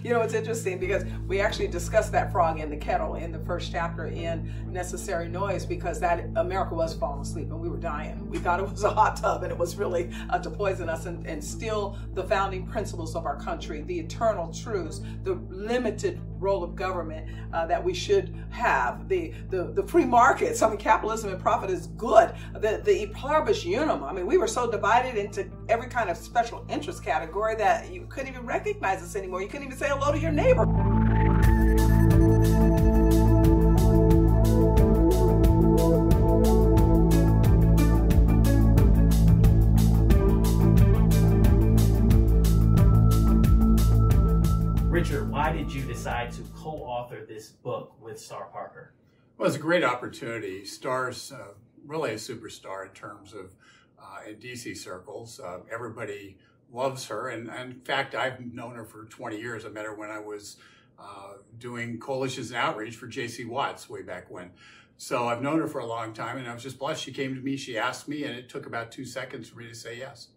You know, it's interesting because we actually discussed that frog in the kettle in the first chapter in Necessary Noise, because that America was falling asleep and we were dying. We thought it was a hot tub and it was really to poison us and steal the founding principles of our country, the eternal truths, the limited role of government that we should have, the free markets. I mean, capitalism and profit is good. The e pluribus unum. I mean, we were so divided into every kind of special interest category that you couldn't even recognize us anymore. You couldn't even say hello to your neighbor. Richard, why did you decide to co-author this book with Star Parker? Well, it's a great opportunity. Star's really a superstar in terms of in DC circles. Everybody loves her. And in fact, I've known her for 20 years. I met her when I was doing coalitions and outreach for J.C. Watts way back when. So I've known her for a long time, and I was just blessed. She came to me, she asked me, and it took about 2 seconds for me to say yes.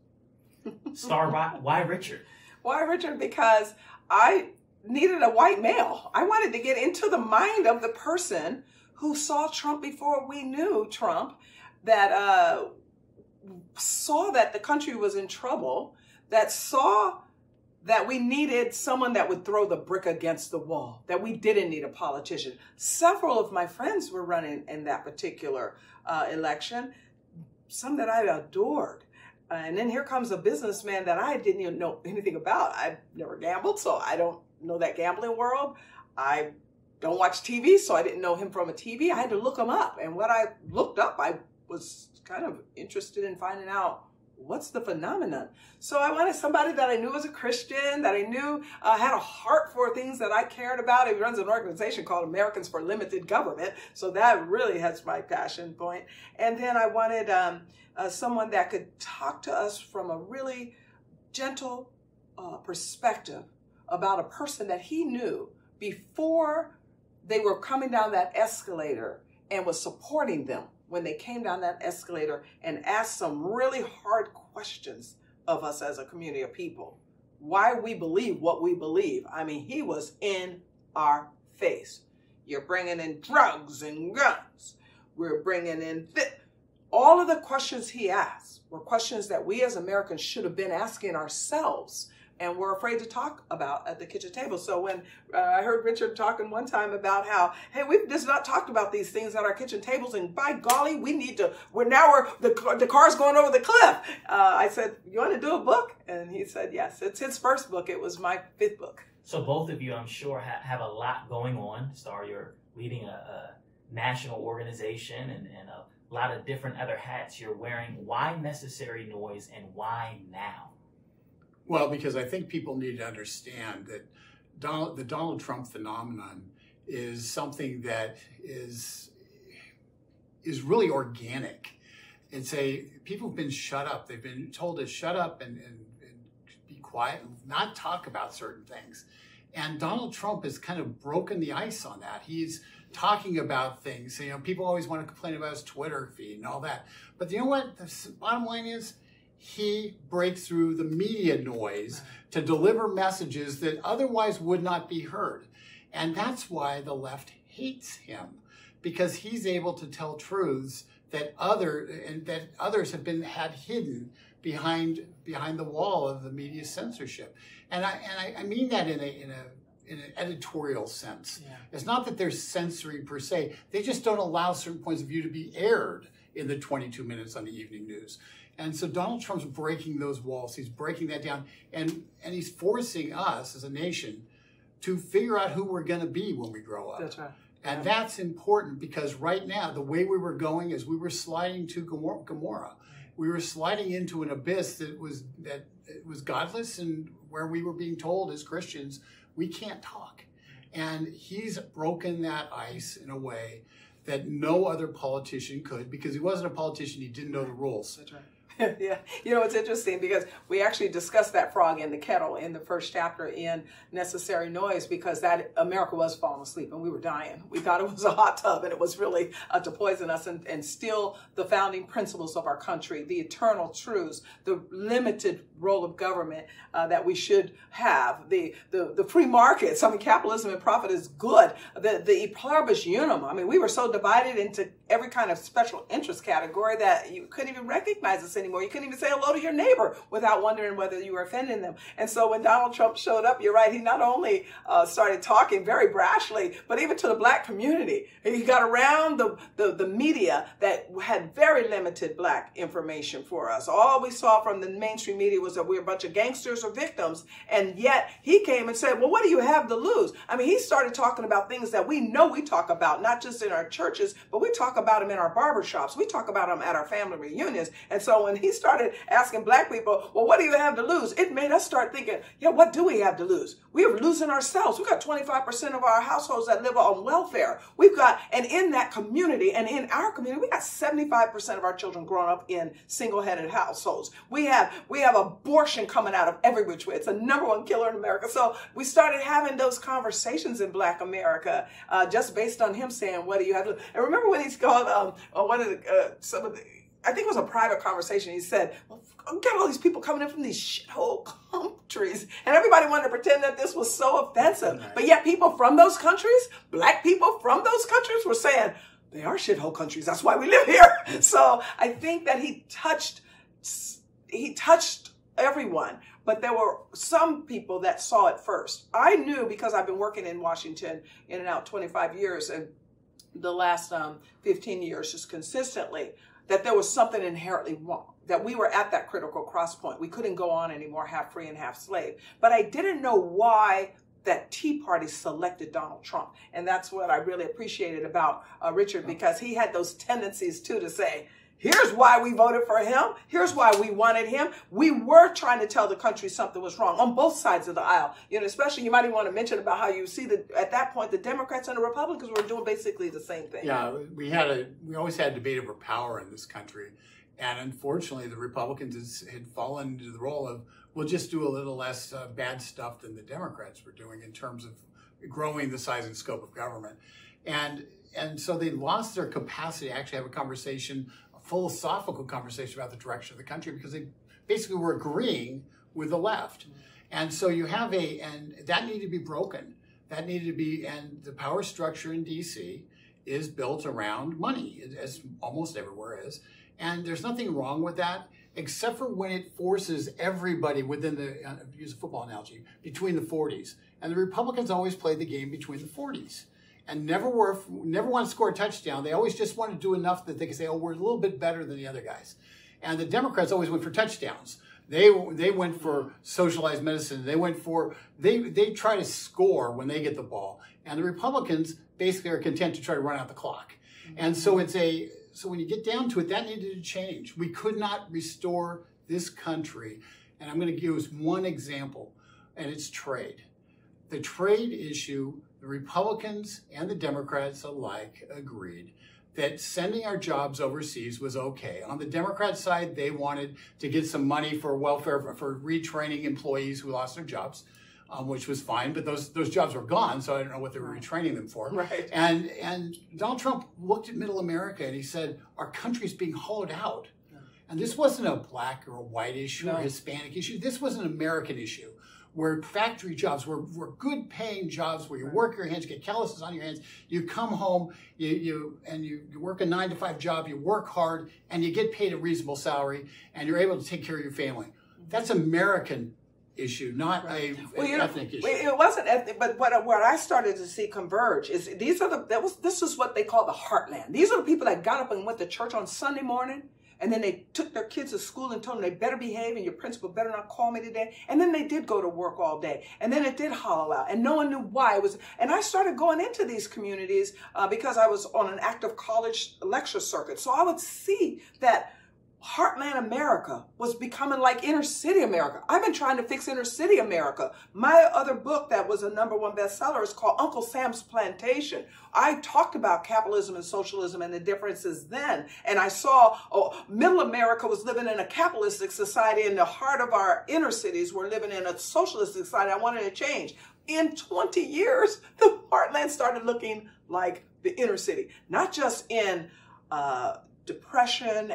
Star, why Richard? Why Richard? Because I needed a white male. I wanted to get into the mind of the person who saw Trump before we knew Trump, that saw that the country was in trouble, that saw that we needed someone that would throw the brick against the wall, that we didn't need a politician. Several of my friends were running in that particular election, some that I adored. And then here comes a businessman that I didn't even know anything about. I've never gambled, so I don't know that gambling world. I don't watch TV, so I didn't know him from a TV. I had to look him up. And what I looked up, I was kind of interested in finding out what's the phenomenon. So I wanted somebody that I knew was a Christian, that I knew had a heart for things that I cared about. He runs an organization called Americans for Limited Government. So that really has my passion point. And then I wanted someone that could talk to us from a really gentle perspective about a person that he knew before they were coming down that escalator, and was supporting them when they came down that escalator, and asked some really hard questions of us as a community of people. Why we believe what we believe. I mean, he was in our face. You're bringing in drugs and guns. We're bringing in all of the questions he asked were questions that we as Americans should have been asking ourselves, and we're afraid to talk about at the kitchen table. So when I heard Richard talking one time about how, hey, we've just not talked about these things at our kitchen tables, and by golly, we need to, the car's going over the cliff. I said, you want to do a book? And he said, yes. It's his first book. It was my 5th book. So both of you, I'm sure, have a lot going on. Star, you're leading a national organization and a lot of different other hats you're wearing. Why Necessary Noise, and why now? Well, because I think people need to understand that the Donald Trump phenomenon is something that is really organic. People have been shut up. They've been told to shut up and be quiet and not talk about certain things. And Donald Trump has kind of broken the ice on that. He's talking about things. You know, people always want to complain about his Twitter feed and all that. But you know what? The bottom line is, he breaks through the media noise to deliver messages that otherwise would not be heard. And that's why the left hates him, because he's able to tell truths that others have had hidden behind the wall of the media censorship. And I mean that in an editorial sense. Yeah. It's not that they're censoring per se. They just don't allow certain points of view to be aired in the 22 minutes on the evening news. And so Donald Trump's breaking those walls. He's breaking that down. And he's forcing us as a nation to figure out who we're going to be when we grow up. That's right. And that's important, because right now, the way we were going is we were sliding to Gomorrah. We were sliding into an abyss that was godless, and where we were being told as Christians, we can't talk. And he's broken that ice in a way that no other politician could, because he wasn't a politician, he didn't know the rules. That's right. Yeah, you know, it's interesting because we actually discussed that frog in the kettle in the first chapter in Necessary Noise, because that America was falling asleep and we were dying. We thought it was a hot tub and it was really to poison us and steal the founding principles of our country, the eternal truths, the limited role of government that we should have, the free markets. I mean, capitalism and profit is good. The e pluribus unum. I mean, we were so divided into every kind of special interest category that you couldn't even recognize us anymore. You couldn't even say hello to your neighbor without wondering whether you were offending them. And so when Donald Trump showed up, you're right, he not only started talking very brashly, but even to the black community. He got around the media that had very limited black information for us. All we saw from the mainstream media was that we were a bunch of gangsters or victims. And yet he came and said, well, what do you have to lose? I mean, he started talking about things that we know we talk about, not just in our churches, but we talk about them in our barbershops. We talk about them at our family reunions. And so when he started asking black people, well, what do you have to lose? It made us start thinking, yeah, what do we have to lose? We are losing ourselves. We've got 25% of our households that live on welfare. We've got, and in that community and in our community, we got 75% of our children growing up in single-headed households. We have abortion coming out of every which way. It's the #1 killer in America. So we started having those conversations in Black America just based on him saying, what do you have to lose? And remember when he's called one of the, I think it was a private conversation. He said, well, I've got all these people coming in from these shithole countries. And everybody wanted to pretend that this was so offensive. Right. But yet people from those countries, black people from those countries were saying, they are shithole countries. That's why we live here. So I think that he touched everyone. But there were some people that saw it first. I knew, because I've been working in Washington in and out 25 years and the last 15 years just consistently, that there was something inherently wrong, that we were at that critical cross point. We couldn't go on anymore, half free and half slave. But I didn't know why that Tea Party selected Donald Trump. And that's what I really appreciated about Richard, because he had those tendencies too to say, here's why we voted for him. Here's why we wanted him. We were trying to tell the country something was wrong on both sides of the aisle. You know, especially you might even want to mention about how you see that at that point, the Democrats and the Republicans were doing basically the same thing. Yeah, we always had debate over power in this country. And unfortunately, the Republicans had fallen into the role of, we'll just do a little less bad stuff than the Democrats were doing in terms of growing the size and scope of government. And so they lost their capacity to actually have a conversation, philosophical conversation about the direction of the country, because they basically were agreeing with the left. And so you have and that needed to be broken. That needed to be, and the power structure in DC is built around money, as almost everywhere is. And there's nothing wrong with that, except for when it forces everybody within the, use a football analogy, between the 40s. And the Republicans always played the game between the 40s. And never want to score a touchdown. They always just want to do enough that they can say, oh, we're a little bit better than the other guys. And the Democrats always went for touchdowns. They went for socialized medicine. They try to score when they get the ball. And the Republicans basically are content to try to run out the clock. And so so when you get down to it, that needed to change. We could not restore this country. And I'm going to use one example, and it's trade. The trade issue, the Republicans and the Democrats alike agreed that sending our jobs overseas was okay. On the Democrat side, they wanted to get some money for welfare, for retraining employees who lost their jobs, which was fine, but those jobs were gone, so I don't know what they were retraining them for. Right. And Donald Trump looked at Middle America and he said, our country's being hollowed out. And this wasn't a black or a white issue or a Hispanic issue. This was an American issue, where factory jobs were good paying jobs where you work your hands, get calluses on your hands, you come home, you work a 9-to-5 job, you work hard, and you get paid a reasonable salary, and you're able to take care of your family. That's American issue, not a ethnic issue. It wasn't ethnic, but what I started to see converge is this is what they call the heartland. These are the people that got up and went to church on Sunday morning, and then they took their kids to school and told them they better behave and your principal better not call me today. And then they did go to work all day. And then it did hollow out. And no one knew why it was. And I started going into these communities because I was on an active college lecture circuit. So I would see that Heartland America was becoming like inner city America. I've been trying to fix inner city America. My other book that was a #1 bestseller is called Uncle Sam's Plantation. I talked about capitalism and socialism and the differences then. And I saw middle America was living in a capitalistic society. In the heart of our inner cities, we're living in a socialistic society. I wanted to change. In 20 years, the heartland started looking like the inner city, not just in depression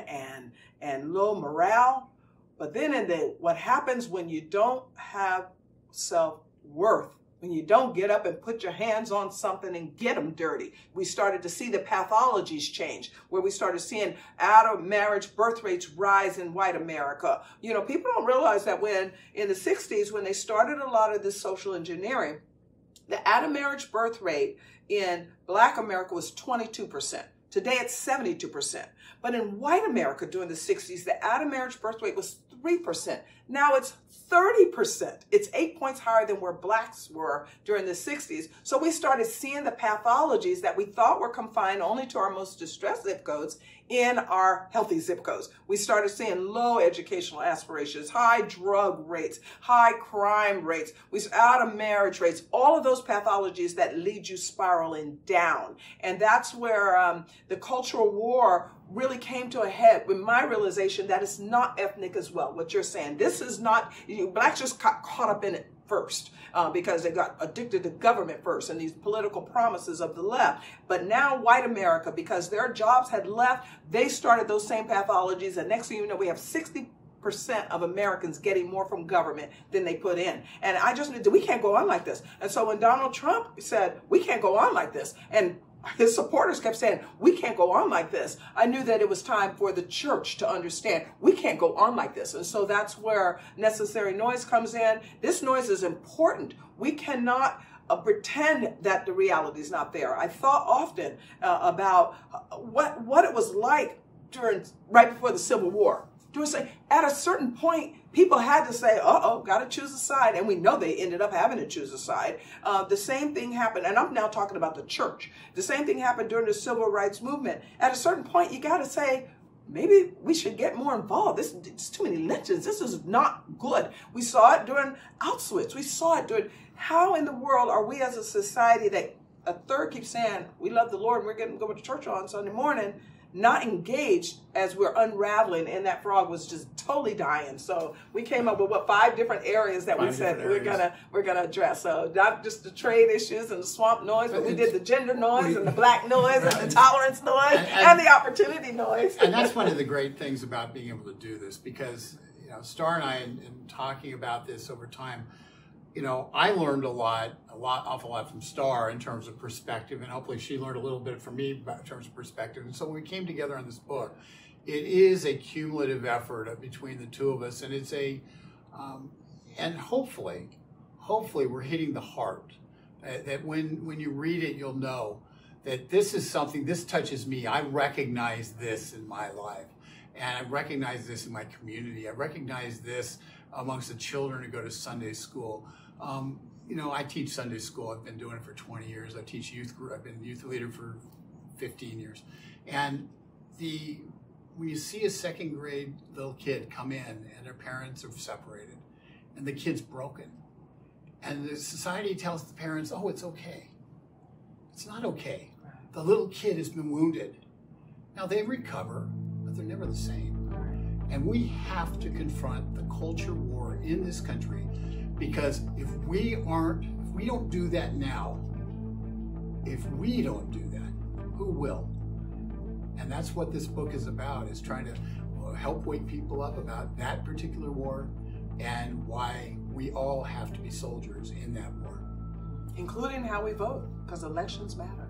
and low morale, but then in what happens when you don't have self-worth, when you don't get up and put your hands on something and get them dirty. We started to see the pathologies change, where we started seeing out of marriage birth rates rise in white America. You know, people don't realize that when in the 60s, when they started a lot of this social engineering, the out of marriage birth rate in Black America was 22%. Today it's 72%. But in white America during the 60s, the out of marriage birth rate was 3%. Now it's 30%. It's 8 points higher than where Blacks were during the 60s. So we started seeing the pathologies that we thought were confined only to our most distressed zip codes in our healthy zip codes. We started seeing low educational aspirations, high drug rates, high crime rates, out of marriage rates, all of those pathologies that lead you spiraling down. And that's where the cultural war really came to a head with my realization that it's not ethnic as well, what you're saying. This is not, Blacks just got caught up in it first because they got addicted to government first and these political promises of the left. But now white America, because their jobs had left, they started those same pathologies. And next thing you know, we have 60% of Americans getting more from government than they put in. And I just knew that we can't go on like this. And so when Donald Trump said, we can't go on like this, and his supporters kept saying, we can't go on like this, I knew that it was time for the church to understand we can't go on like this. And so that's where necessary noise comes in. This noise is important. We cannot pretend that the reality is not there. I thought often about what it was like right before the Civil War. At a certain point, people had to say, got to choose a side. And we know they ended up having to choose a side. The same thing happened, and I'm now talking about the church. The same thing happened during the civil rights movement. At a certain point, you got to say, maybe we should get more involved. It's too many lynchings. This is not good. We saw it during Auschwitz. We saw it during, how in the world are we as a society that a third keeps saying, we love the Lord and we're going to go to church on Sunday morning, not engaged as we're unraveling, and that frog was just totally dying. So we came up with 5 different areas that we said we're gonna address. So not just the trade issues and the swamp noise, but we did the gender noise and the Black noise and the tolerance noise and the opportunity noise. And that's one of the great things about being able to do this, because Star and I, in talking about this over time, I learned awful lot from Star in terms of perspective, and hopefully she learned a little bit from me in terms of perspective. And so when we came together on this book, it is a cumulative effort between the two of us, and it's and hopefully we're hitting the heart. That when you read it, you'll know that this is something, this touches me. I recognize this in my life, and I recognize this in my community. I recognize this amongst the children who go to Sunday school. I teach Sunday school. I've been doing it for 20 years. I teach youth group. I've been youth leader for 15 years. And when you see a second grade little kid come in and their parents are separated and the kid's broken, and the society tells the parents, oh, it's okay. It's not okay. The little kid has been wounded. Now they recover, but they're never the same. And we have to confront the culture war in this country, because if we don't do that now, if we don't do that, who will? And that's what this book is about, is trying to help wake people up about that particular war and why we all have to be soldiers in that war. Including how we vote, because elections matter.